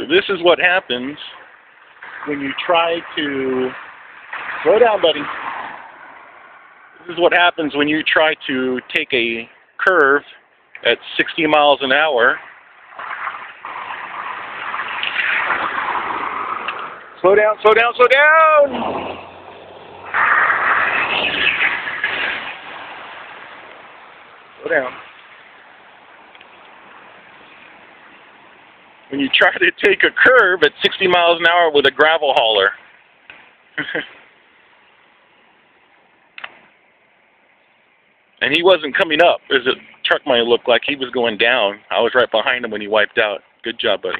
So this is what happens when you try to... Slow down, buddy. This is what happens when you try to take a curve at 60 miles an hour. Slow down, slow down, slow down! Slow down. When you try to take a curve at 60 miles an hour with a gravel hauler. And he wasn't coming up, as a truck might look like. He was going down. I was right behind him when he wiped out. Good job, buddy.